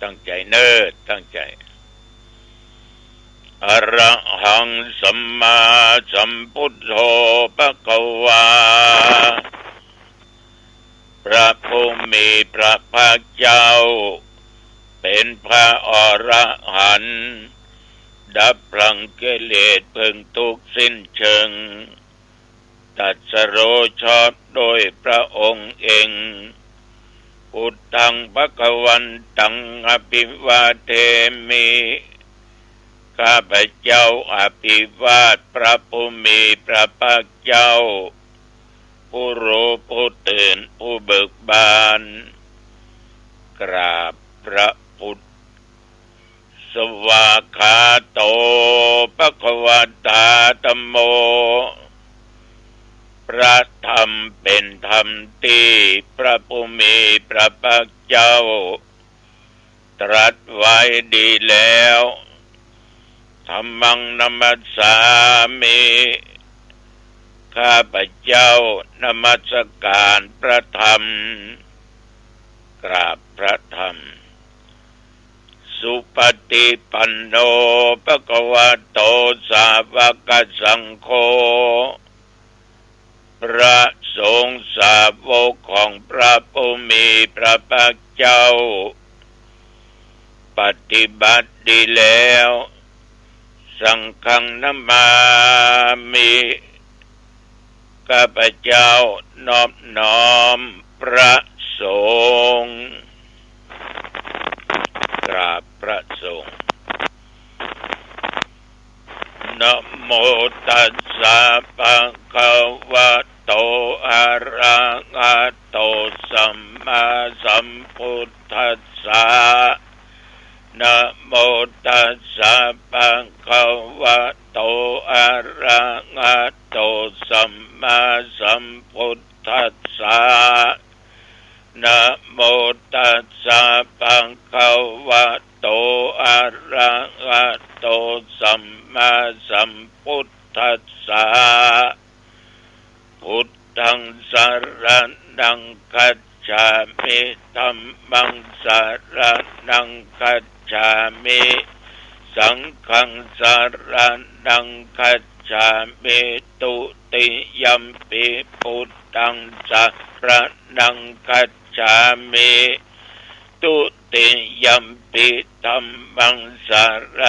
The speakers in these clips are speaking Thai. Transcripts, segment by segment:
ตั้งใจเนิ่นตั้งใจอระหังสัมมาสัมพุทโธภควาพระผู้มีพระภาคเจ้าเป็นพระอรหันต์ดับพลังกิเลสพึงทุกสิ้นเชิงตรัสรู้ชอบโดยพระองค์เองพุทธังภวันตังอภิวาเทมิข้าพเจ้าอภิวาทพระผู้มีพระภาคเจ้าผู้รู้ผู้ตื่นผู้เบิกบานกราบพระพุทธสวากขาโตภควตาธัมโมพระธรรมเป็นธรรมที่พระผู้มีพระภาคเจ้าตรัสไว้ดีแล้วธัมมังนัมมัสสามิข้าพเจ้านมัสการพระธรรมกราบพระธรรมสุปฏิปันโนภควโตสาวกสังโฆพระสงฆ์สาวกของพระผู้มีพระภาคเจ้าปฏิบัติดีแล้วสังฆังนัมมามิข้าพเจ้านอบน้อมพระสงฆ์กราบพระสงฆ์นะโมตัสสะภะคะวะโตอะระหะโตสัมมาสัมพุทธัสสะนะโมตัสสะภะคะวะโตอะระหะโตสัมมาสัมพุทธัสสะนะโมตัสสะภะคะวะโตอะระหะโตสัมมาสัมพุทธัสสะพุทธังสรณังคัจฉามิธัมมังสรณังคัจฉามิสังฆังสรณังคัจฉามิตุติยัมปิพุทธังสรณังคัจฉามิตุติยัมปิธัมมังสร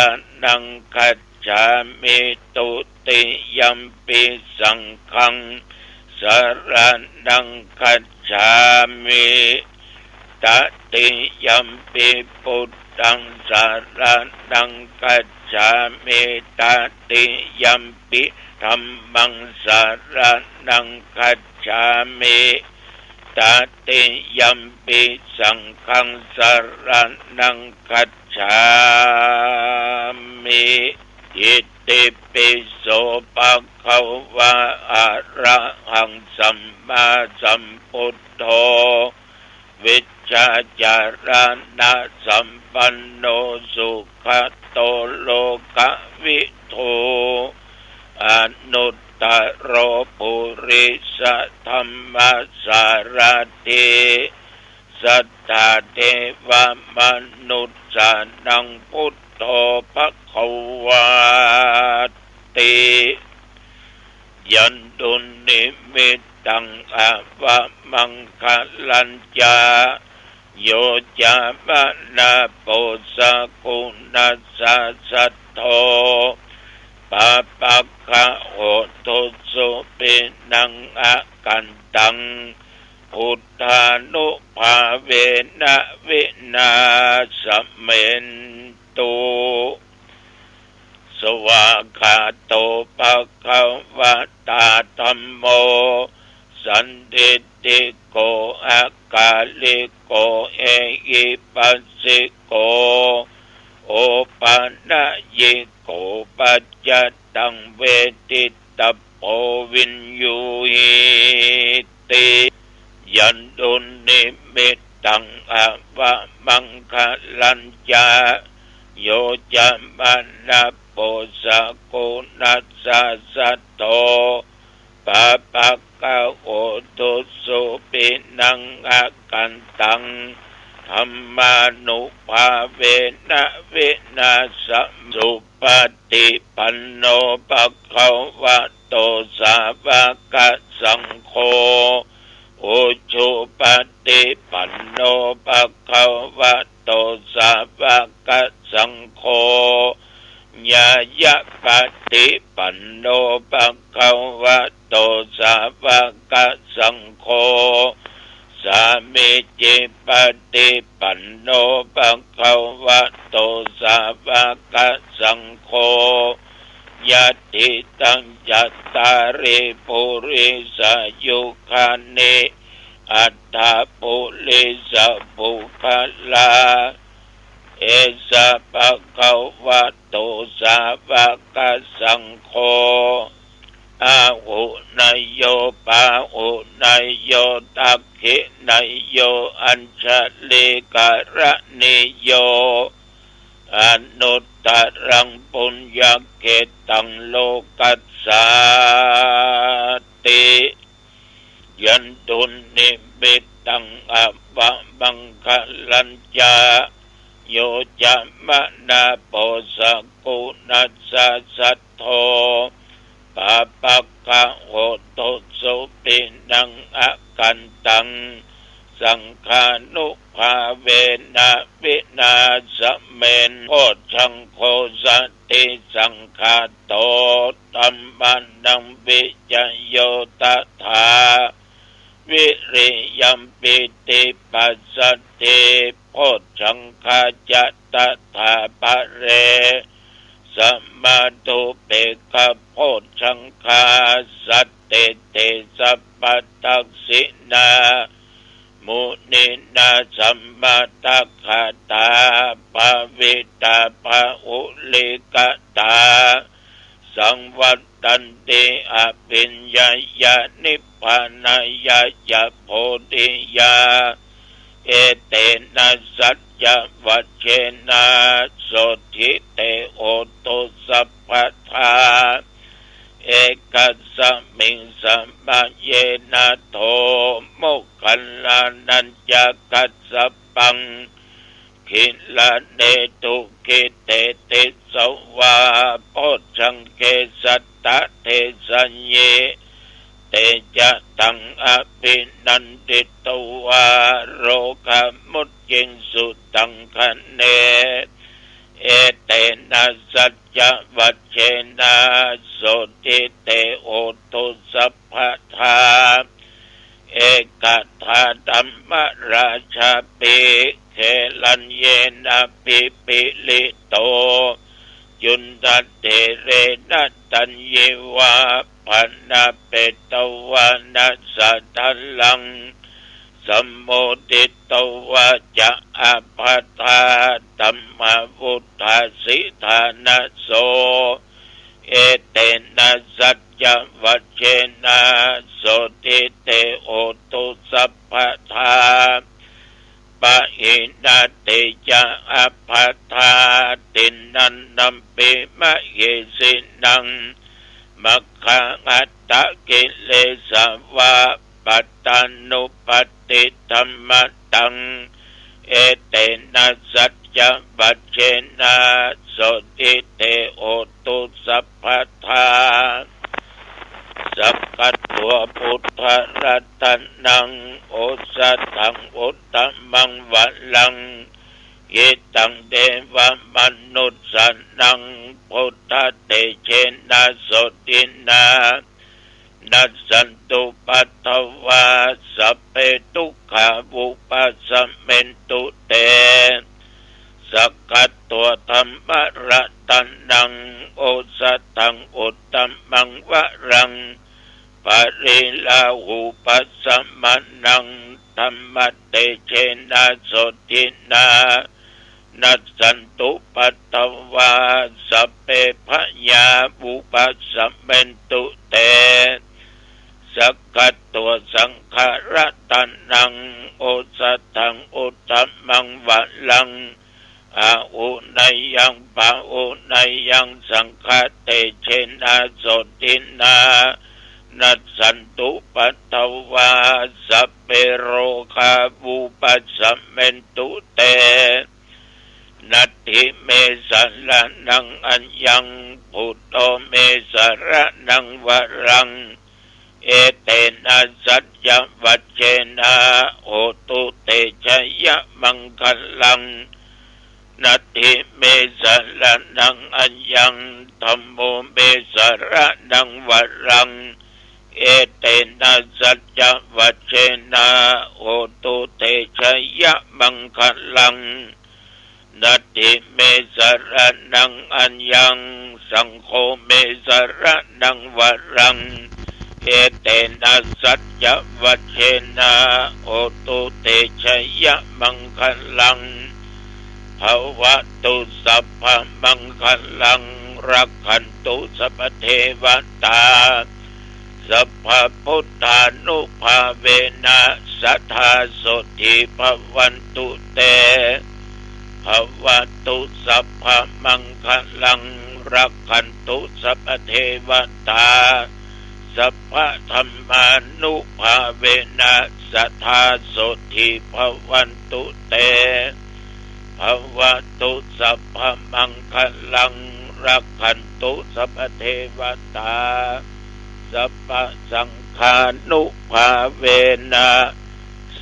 ณังคัจฉามิตุติยัมปิสังฆังสรณังคัจฉามิตติยัมปิพุทธังสรณังคัจฉามิตติยัมปิธัมมังสรณังคัจฉามิตติยัมปิสังฆังสรณังคัจฉามิอิติปิโสภะคะวะอะระหังสัมมาสัมพุทโธวิชชาจารณะสัมปันโนสุขโตโลกวิทูอนุตตโรปุริสธรรมสารถิสัทธาเทวมนุษย์สานังพุทโธภควาติยันตุนิมิตตังอวะมังคลัญจาโยจามนาโปสกุณัสสะสัทโธปะปะคะโหตุสุปินังอากันตังพุทธานุภาเวนะวินาสเมนตุสวากขาโตภะคะวะตาธัมโมสันทิติโกอากาลิโกเอหิปัสสิโกโอปันนะยิโกปัจจตังเวทิตโพวินยูหิติยันตุนิมิตตังอวะมังคลัญจาโยจะมานาโปสกุณัสสะสัทโธปะปะกะโอตุสุปินังอากันตัง ธรรมานุภาเวนะวินาสสุปฏิปันโนภะคะวะโตสาวกสังโฆอุชุปฏิปันโนภะคะวะโตสาวกสังโฆญาญะปฏิปันโนภะคะวะโตสาวกสังโฆสามิจิปฏิปันโนภะคะวะโตสาวกสังโฆยะติตังจัตตาริปุริสยุคานิอัตถาปุริสปุคลาเอสะภะคะวะโตสาวกสังโฆอาหุนายโยปาหุนายโยตักขินายโยอัญชลิกะระนิโยอนุตตรังปุญญเกตังโลกัสสาติยันตุนิมิตตังอัปปะมังคลัญจาโยจะมะนาโปสกุนัสสะสัทโธปะปะกะโหตุสุปินังอะกันตังสังฆานุภาเวนะวินาสเมนโพชังโคสติสังฆาโตธัมมานังวิจโยตถาวิริยัมปิติปัสสติโพชังคาจัตถาภะเรสัมมาตุเปกะโพชังคาสัตเตเตสัพพตักสินามุนินาสัมมาตัคคตาภาวิตาภาอุลิกตาสังวัตตันติอภิญญายานิพพานายายาโพธิยาเอเตนะสัจจวัชเชนะโสทิเตโอตุสัพพทาเอกัสสมิงสัมมาเยนะโทโมคคัลลานัญจกัสสปังขิลาเนตุขิเตติสวาโพชังเกสัตตะเทสัญเยเตจะตังอภินันติตวาโรคมุตยิงสุตังคะเนเอเตนะสัจจวัชเชนะโสติเตโอตุสัพพทาเอกทาธัมมราชาปิเขลัญเยนะปิปิลิโตยุนตัตเตเรนะตัญเยวาพันนาเปตวานัสสะทัลลังสัมโมติตวาจะอาภัตตาธัมมวุฒาสิธานะโสเอเตนะสัจจวัชเชนะโสติเตโอตุสัพพทาปะหินาติจะอาภัตตาตินันนัมปิมะเยสินังมัคคังอัตตะกิเลสวะปัตตานุปติธัมมตังเอเตนะสัจจวัชเชนะโสติเตโอตุสัพพทาสักกัตตัวพุทธรัตนังโอสัตถังอุตตมังวะลังยิตังเดวมนุสสนังพุทธเตเชนะโสตินานัสสันตุปัตถวาสัพเพทุกขาวุปัสสเมนตุเตสักกัตตัวธรรมรัตนังโอสัตถังอุตตมังวะรังปริลาหูปัสสมานังธรรมเตเชนะโสตินานัสสันตุปัตถวาสัพเพพยาวุปัสสเมนตุเตสักกัตตัวสังขารตันนังโอสัตถังอุตตมังวะลังอาอุนัยยังปะอุนัยยังสังฆเตเชนะโสตินานัสสันตุปัตถวาสัพเพโรคาวุปัสสเมนตุ สรณังอัญญังพุทโธเมสรณังวรังเอเตนะสัจจวัจเจนะโหตุเตชะยะมังคลังนัตถิเมสรณังอัญญังธัมโมเมสรณังวรังเอเตนะสัจจวัจเจนะโหตุเตชะยะมังคลังนัตถิเมสรณังอัญญังสังโฆเมสรณังวรังเอเตนะสัจจวัจเจนะโหตุเตชะยะมังคลังภวตุสัพพมังคลังรักขันตุสัพพเทวตาสัพพพุทธานุภาเวนะสัทธาโสติภวันตุเตภวตุสัพพมังคลังรักขันตุสัพพเทวตาสัพพธรรมานุภาเวนะสัทธาโสติภวันตุเตภวตุสัพพมังคลังรักขันตุสัพพเทวตาสัพพสังฆานุภาเวนะ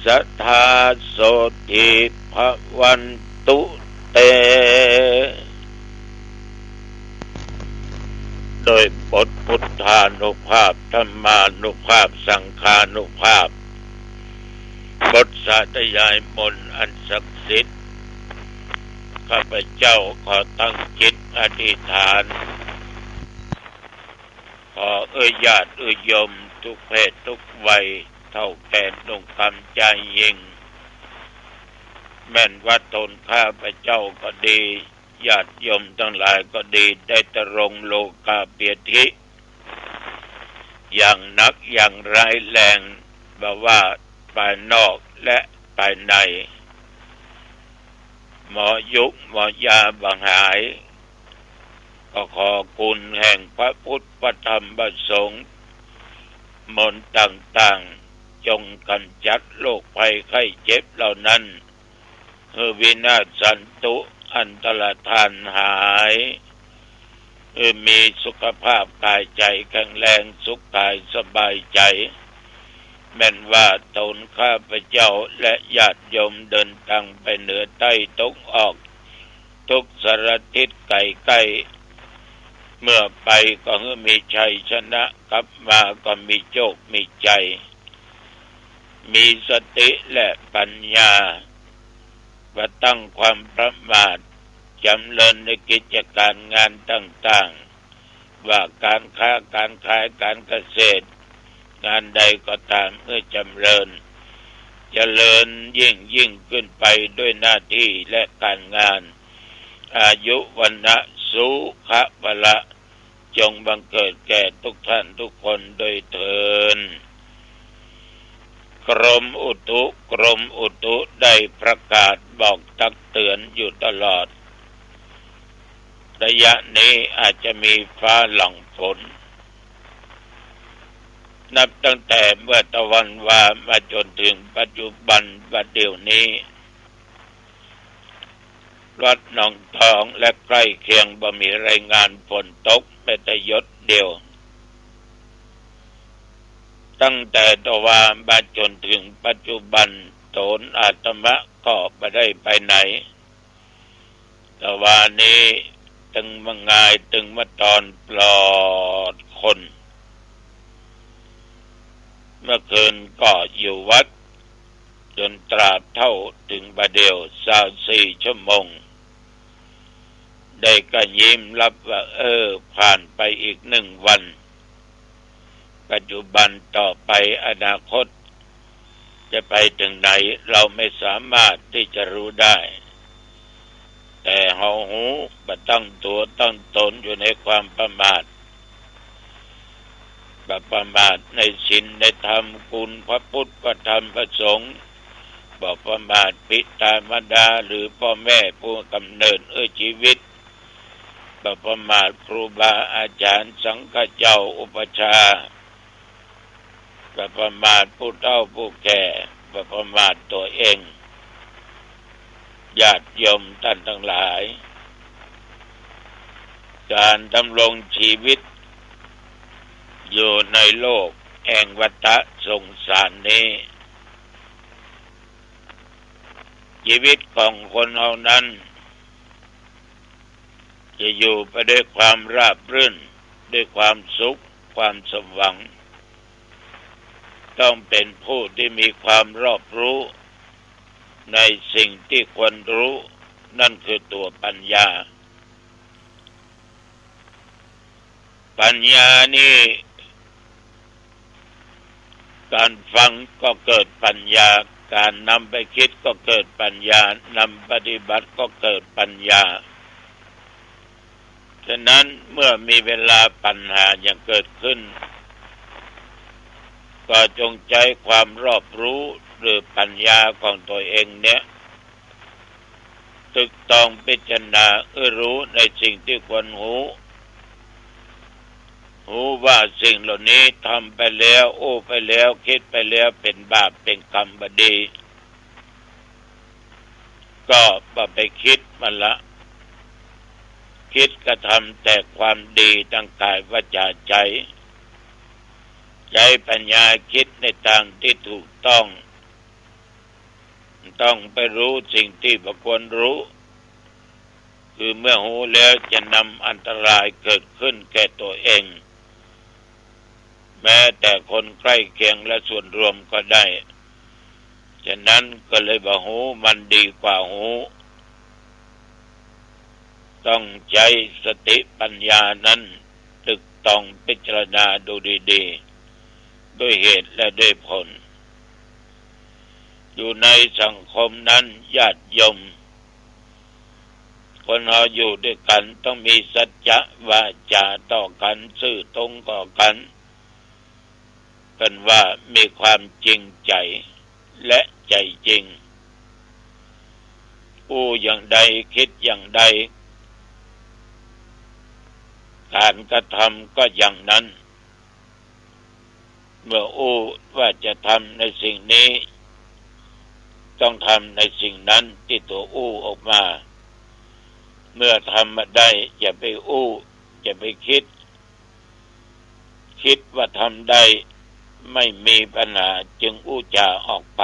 สัทธาโสติภวันตุเตโดยบทพุทธานุภาพธรรมานุภาพสังฆานุภาพบทสาธยายมนต์อันศักดิ์สิทธิ์ข้าพเจ้าขอตั้งจิตอธิษฐานขอญาติโยมทุกเพศทุกวัยเท่าแก่นุ่งคำใจยิ่งแม่นว่าตนข้าพเจ้าก็ดีญาติโยมทั้งหลายก็ดีได้ตรงโลกาเปียธิอย่างนักอย่างร้ายแรงแบบว่าภายนอกและภายในหมอยุกหมอยาบังหายก็ขอคุณแห่งพระพุทธพระธรรมพระสงฆ์มนต์ต่างๆจงกำจัดโรคภัยไข้เจ็บเหล่านั้นให้วินาศสันตุอันตรธานหายมีสุขภาพกายใจแข็งแรงสุขกายสบายใจแม้นว่าตนข้าพเจ้าและญาติโยมเดินทางไปเหนือใต้ตกออกทุกสารทิศไกลใกล้เมื่อไปก็มีชัยชนะกลับมาก็มีโชคมีใจมีสติและปัญญาว่าตั้งความประมาทจำเริญในกิจการงานต่างๆว่าการค้าการขายการเกษตรงานใดก็ตามเมื่อจำเริญเจริญยิ่งขึ้นไปด้วยหน้าที่และการงานอายุวันนะสุขะพละจงบังเกิดแก่ทุกท่านทุกคนโดยเถิดกรมอุตุได้ประกาศบอกตักเตือนอยู่ตลอดระยะนี้อาจจะมีฟ้าหลังฝนนับตั้งแต่เมื่อตะวันวามาจนถึงปัจจุบันบัดเดี๋ยวนี้วัดหนองทองและใกล้เคียงบ่มีรายงานฝนตกแม้แต่หยดเดียวตั้งแต่ตะวันมาจนถึงปัจจุบันโตนอาตมะก็ไม่ได้ไปไหนตะวันนี้ตึงมางายตึงมาตอนปลอดคนเมื่อคืนก็อยู่วัดจนตราบเท่าถึงบัดเดี๋ยว24 ชั่วโมงได้ก็ยิ้มรับว่าผ่านไปอีก1 วันปัจจุบันต่อไปอนาคตจะไปถึงไหนเราไม่สามารถที่จะรู้ได้แต่เฮาหูบ่ตั้งตัวตั้งตนอยู่ในความประมาทบ่ประมาทในศีลในธรรมคุณพระพุทธพระธรรมพระสงฆ์บ่ประมาทปิตามารดาหรือพ่อแม่ผู้กำเนิดชีวิตบ่ประมาทครูบาอาจารย์สังฆเจ้าอุปชฌาย์บ่ประมาทผู้เฒ่าผู้แก่บ่ประมาทตัวเองญาติโยมท่านทั้งหลาย การดำรงชีวิตอยู่ในโลกแห่งวัฏสงสารนี้ชีวิตของคนเรานั้นจะอยู่ไปด้วยความราบรื่นด้วยความสุขความสมหวังต้องเป็นผู้ที่มีความรอบรู้ในสิ่งที่ควรรู้นั่นคือตัวปัญญาปัญญานี่การฟังก็เกิดปัญญาการนำไปคิดก็เกิดปัญญานำปฏิบัติก็เกิดปัญญาฉะนั้นเมื่อมีเวลาปัญหาอย่างเกิดขึ้นก็จงใจความรอบรู้หรือปัญญาของตัวเองเนี่ยตึกต้องพิจารณารู้ในสิ่งที่ควรรู้ว่าสิ่งเหล่านี้ทำไปแล้วไปแล้วคิดไปแล้วเป็นบาปเป็นกรรมบดีก็ไปคิดมันละคิดกระทำแต่ความดีตั้งกายวาจาใจปัญญาคิดในทางที่ถูกต้องไปรู้สิ่งที่ควรรู้คือเมื่อรู้แล้วจะนำอันตรายเกิดขึ้นแก่ตัวเองแม้แต่คนใกล้เคียงและส่วนรวมก็ได้ฉะนั้นก็เลยบอกหูมันดีกว่าหูต้องใช้สติปัญญานั้นตึกต้องพิจารณาดูดีๆด้วยเหตุและด้วยผลอยู่ในสังคมนั้นญาติโยมคนเราอยู่ด้วยกันต้องมีสัจจะวาจาต่อกันซื่อตรงต่อกันเป็นว่ามีความจริงใจและใจจริงอย่างใดคิดอย่างใดการกระทำก็อย่างนั้นเมื่อว่าจะทำในสิ่งนี้ต้องทำในสิ่งนั้นที่ตัวออกมาเมื่อทำมาได้อย่าไปอย่าไปคิดว่าทำได้ไม่มีปัญหาจึงจาออกไป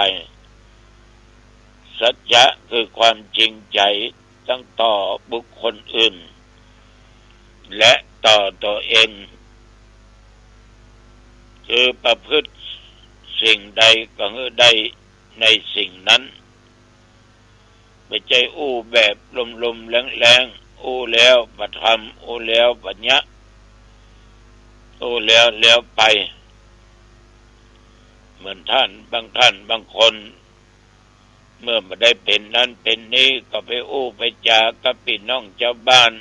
สัจจะคือความจริงใจทั้งต่อบุคคลอื่นและต่อตัวเองคือประพฤติสิ่งใดก็ได้ในสิ่งนั้นไม่ใช่แบบลมๆแรงๆแล้วบัดทำแล้วบัดยะแล้วไปเหมือนบางท่านบางคนเมื่อมาได้เป็นนั้นเป็นนี้ก็ไปไปจากับพี่น้องชาวบ้าน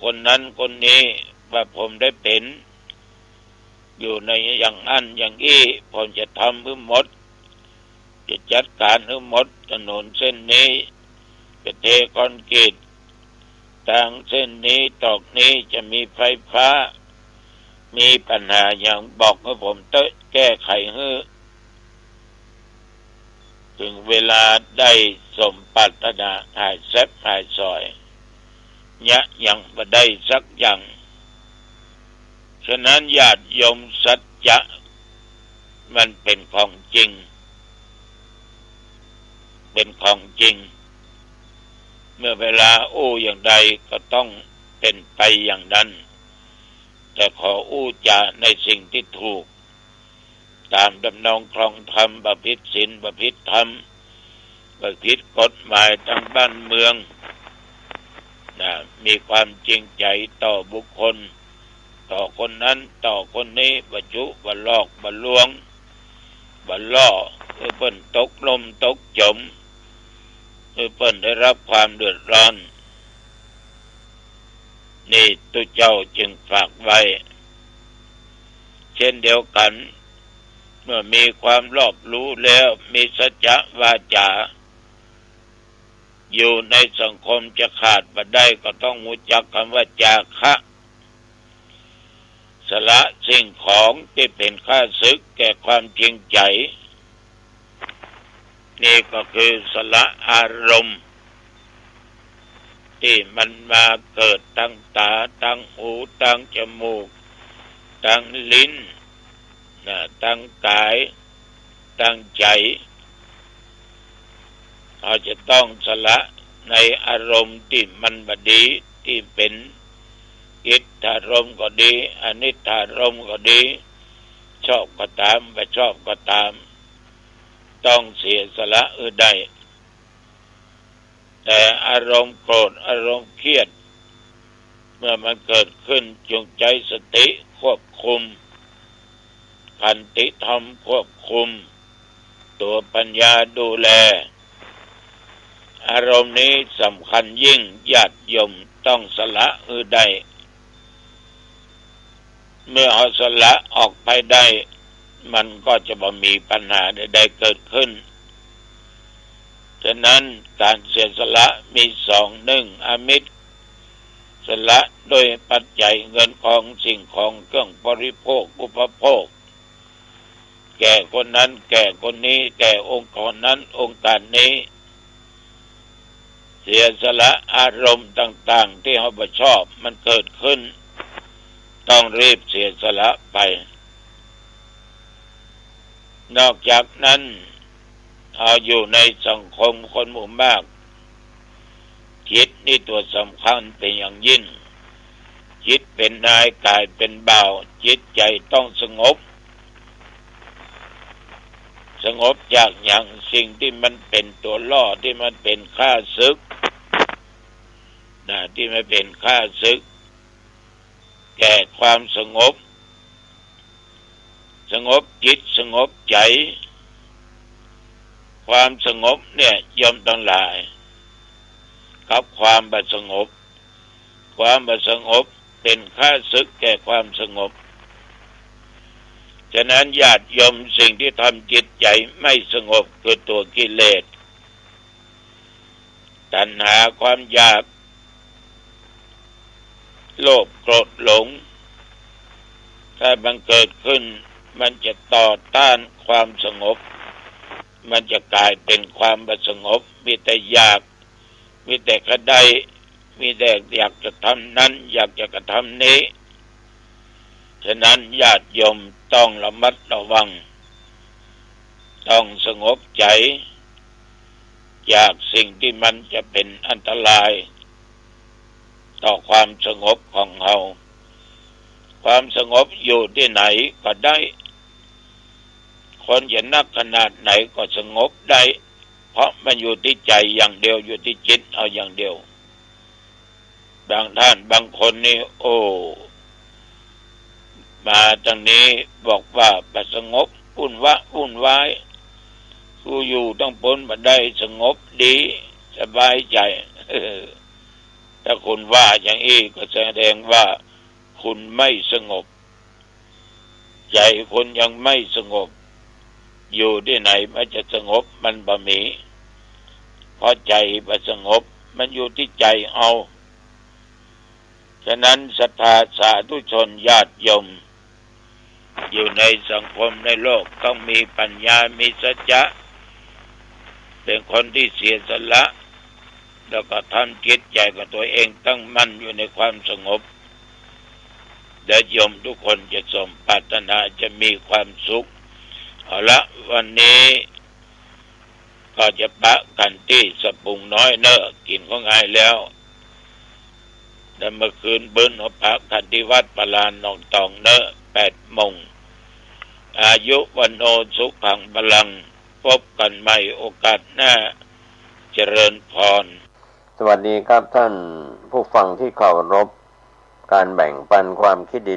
คนนั้นคนนี้ว่าผมได้เป็นอยู่ในอย่างอันอย่างอี้ผมจะทำให้หมดจะจัดการให้หมดถนนเส้นนี้จะเทคอนกรีตทางเส้นนี้ตอกนี้จะมีไฟฟ้ามีปัญหาอย่างบอกให้ผมแก้ไขให้ถึงเวลาได้สมปรารถนาหายแซบหายซอยยังไม่ได้สักอย่างฉะนั้นญาติโยมสัจจะมันเป็นของจริงเมื่อเวลาอย่างใดก็ต้องเป็นไปอย่างนั้นแต่ขอจาในสิ่งที่ถูกตามดำนองครองธรรมประพฤติศีลประพฤติธรรมประพฤติกฎหมายทางบ้านเมืองมีความจริงใจต่อบุคคลต่อคนนั้นต่อคนนี้บ่จุบ่ลอกบ่ลวงบ่ล่อเพิ่นตกลมตกจมเพิ่นได้รับความเดือดร้อนนี่ตุเจ้าจึงฝากไว้เช่นเดียวกันเมื่อมีความรอบรู้แล้วมีสัจจะวาจาอยู่ในสังคมจะขาดบ่ได้ก็ต้องรู้จักคำว่าจาคะสละสิ่งของที่เป็นข้าศึกแก่ความจริงใจนี่ก็คือสละอารมณ์ ที่มันมาเกิดทั้งตาทั้งหูทั้งจมูกทั้งลิ้นทั้งกายทั้งใจเราจะต้องสละในอารมณ์ที่มันบดีที่เป็นอิทธารมณ์ก็ดีอนิทธารมณ์ก็ดีชอบก็ตามไม่ชอบก็ตามต้องเสียสละได้แต่อารมณ์โกรธอารมณ์เครียดเมื่อมันเกิดขึ้นจงใจสติควบคุมขันติธรรมควบคุมตัวปัญญาดูแลอารมณ์นี้สำคัญยิ่งญาติโยมต้องสละได้เมื่อเอาสละออกไปได้มันก็จะบ่มีปัญหาใดๆเกิดขึ้นฉะนั้นการเสียสละมีสองหนึ่งอมิตรสละโดยปัจจัยเงินของสิ่งของเครื่องบริโภคอุปโภคแก่คนนั้นแก่คนนี้แก่องค์กรนั้นองค์การนี้เสียสละอารมณ์ต่างๆที่เราไม่ชอบมันเกิดขึ้นต้องรีบเสียสละไปนอกจากนั้นเอาอยู่ในสังคมคนหมู่มากจิตนี่ตัวสำคัญเป็นอย่างยิ่งจิตเป็นนายกายเป็นบ่าวจิตใจต้องสงบจากอย่างสิ่งที่มันเป็นตัวล่อที่มันเป็นข้าศึกที่มันเป็นข้าศึกแก่ความสงบจิตสงบใจความสงบเนี่ยยอมต้องหลายกับความบ่สงบความบ่สงบเป็นข้าศึกแก่ความสงบฉะนั้นญาติโยมสิ่งที่ทำจิตใจไม่สงบคือตัวกิเลสตัณหาความอยากโลภโกรธหลงถ้าบังเกิดขึ้นมันจะต่อต้านความสงบมันจะกลายเป็นความบ่สงบมีแต่อยากมีแต่กระไดมีแต่อยากจะทำนั้นอยากจะกระทำนี้ฉะนั้นญาติโยมต้องระมัดระวังต้องสงบใจจากสิ่งที่มันจะเป็นอันตรายต่อความสงบของเราความสงบอยู่ที่ไหนก็ได้คนจะนักขนาดไหนก็สงบได้เพราะมันอยู่ที่ใจอย่างเดียวอยู่ที่จิตเอาอย่างเดียวบางท่านบางคนนี่โอ้มาตรงนี้บอกว่าประสงบวุ่นวายกูอยู่ต้องพ้นมาได้สงบดีสบายใจถ้าคุณว่าอย่างนี้ก็แสดงว่าคุณไม่สงบใจคุณยังไม่สงบอยู่ที่ไหนมันจะสงบมันบ่มีเพราะใจบ่สงบมันอยู่ที่ใจเอาฉะนั้นศรัทธาสาธุชนญาติโยมอยู่ในสังคมในโลกต้องมีปัญญามีสัจจะเป็นคนที่เสียสละแล้วก็ทำจิตใจของตัวเองตั้งมั่นอยู่ในความสงบและโยมทุกคนจะสมปรารถนาจะมีความสุขเอาละวันนี้ก็จะปะกันที่สะปุงน้อยเนอะกินของง่ายแล้วแต่เมื่อคืนบึ้นหัวปะกันที่วัดปลานหนองตองเนอะ8 โมงอายุวันโนสุขังพลังพบกันใหม่โอกาสหน้าเจริญพรสวัสดีครับท่านผู้ฟังที่เคารพการแบ่งปันความคิดดี